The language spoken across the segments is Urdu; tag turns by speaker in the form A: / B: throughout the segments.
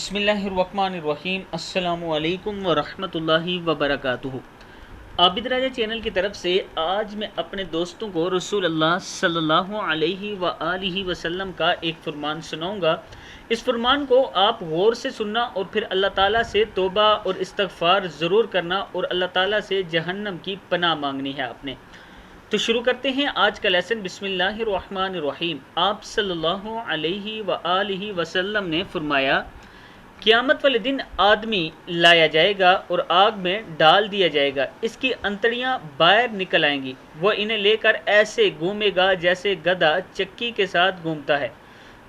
A: بسم اللہ الرحمن الرحیم۔ السلام علیکم ورحمۃ اللہ وبرکاتہ۔ عابد راجہ چینل کی طرف سے آج میں اپنے دوستوں کو رسول اللہ صلی اللہ علیہ وآلہ وسلم کا ایک فرمان سناؤں گا۔ اس فرمان کو آپ غور سے سننا اور پھر اللہ تعالیٰ سے توبہ اور استغفار ضرور کرنا اور اللہ تعالیٰ سے جہنم کی پناہ مانگنی ہے آپ نے۔ تو شروع کرتے ہیں آج کا لیسن۔ بسم اللہ الرحمن الرحیم۔ آپ صلی اللہ علیہ وآلہ وسلم نے فرمایا، قیامت والے دن آدمی لایا جائے گا اور آگ میں ڈال دیا جائے گا، اس کی انتڑیاں باہر نکل آئیں گی، وہ انہیں لے کر ایسے گھومے گا جیسے گدھا چکی کے ساتھ گھومتا ہے،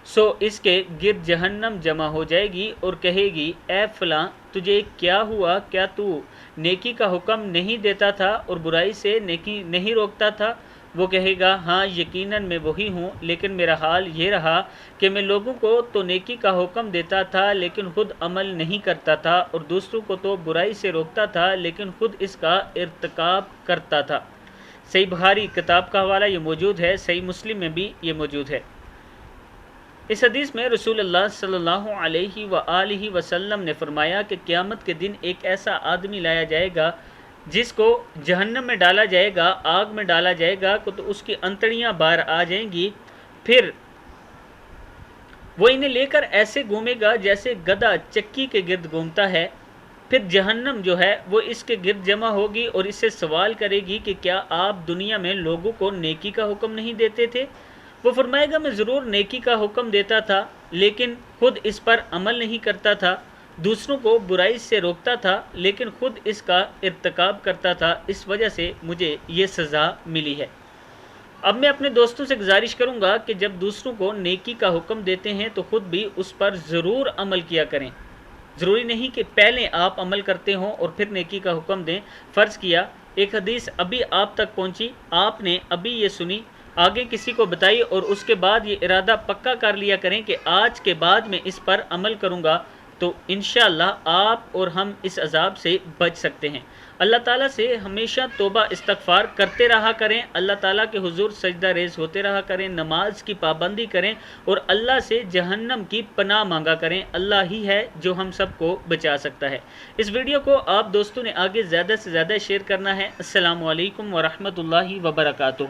A: سو اس کے گرد جہنم جمع ہو جائے گی اور کہے گی، اے فلاں تجھے کیا ہوا؟ کیا تو نیکی کا حکم نہیں دیتا تھا اور برائی سے نیکی نہیں روکتا تھا؟ وہ کہے گا، ہاں یقیناً میں وہی ہوں، لیکن میرا حال یہ رہا کہ میں لوگوں کو تو نیکی کا حکم دیتا تھا لیکن خود عمل نہیں کرتا تھا، اور دوسروں کو تو برائی سے روکتا تھا لیکن خود اس کا ارتکاب کرتا تھا۔ صحیح بخاری کتاب کا حوالہ یہ موجود ہے، صحیح مسلم میں بھی یہ موجود ہے۔ اس حدیث میں رسول اللہ صلی اللہ علیہ وآلہ وسلم نے فرمایا کہ قیامت کے دن ایک ایسا آدمی لایا جائے گا جس کو جہنم میں ڈالا جائے گا، آگ میں ڈالا جائے گا تو اس کی انتڑیاں باہر آ جائیں گی، پھر وہ انہیں لے کر ایسے گھومے گا جیسے گدھا چکی کے گرد گھومتا ہے، پھر جہنم جو ہے وہ اس کے گرد جمع ہوگی اور اس سے سوال کرے گی کہ کیا آپ دنیا میں لوگوں کو نیکی کا حکم نہیں دیتے تھے؟ وہ فرمائے گا، میں ضرور نیکی کا حکم دیتا تھا لیکن خود اس پر عمل نہیں کرتا تھا، دوسروں کو برائی سے روکتا تھا لیکن خود اس کا ارتکاب کرتا تھا، اس وجہ سے مجھے یہ سزا ملی ہے۔ اب میں اپنے دوستوں سے گزارش کروں گا کہ جب دوسروں کو نیکی کا حکم دیتے ہیں تو خود بھی اس پر ضرور عمل کیا کریں۔ ضروری نہیں کہ پہلے آپ عمل کرتے ہوں اور پھر نیکی کا حکم دیں۔ فرض کیا ایک حدیث ابھی آپ تک پہنچی، آپ نے ابھی یہ سنی، آگے کسی کو بتائی اور اس کے بعد یہ ارادہ پکا کر لیا کریں کہ آج کے بعد میں اس پر عمل کروں گا، تو انشاءاللہ آپ اور ہم اس عذاب سے بچ سکتے ہیں۔ اللہ تعالیٰ سے ہمیشہ توبہ استغفار کرتے رہا کریں، اللہ تعالیٰ کے حضور سجدہ ریز ہوتے رہا کریں، نماز کی پابندی کریں اور اللہ سے جہنم کی پناہ مانگا کریں۔ اللہ ہی ہے جو ہم سب کو بچا سکتا ہے۔ اس ویڈیو کو آپ دوستوں نے آگے زیادہ سے زیادہ شیئر کرنا ہے۔ السلام علیکم ورحمۃ اللہ وبرکاتہ۔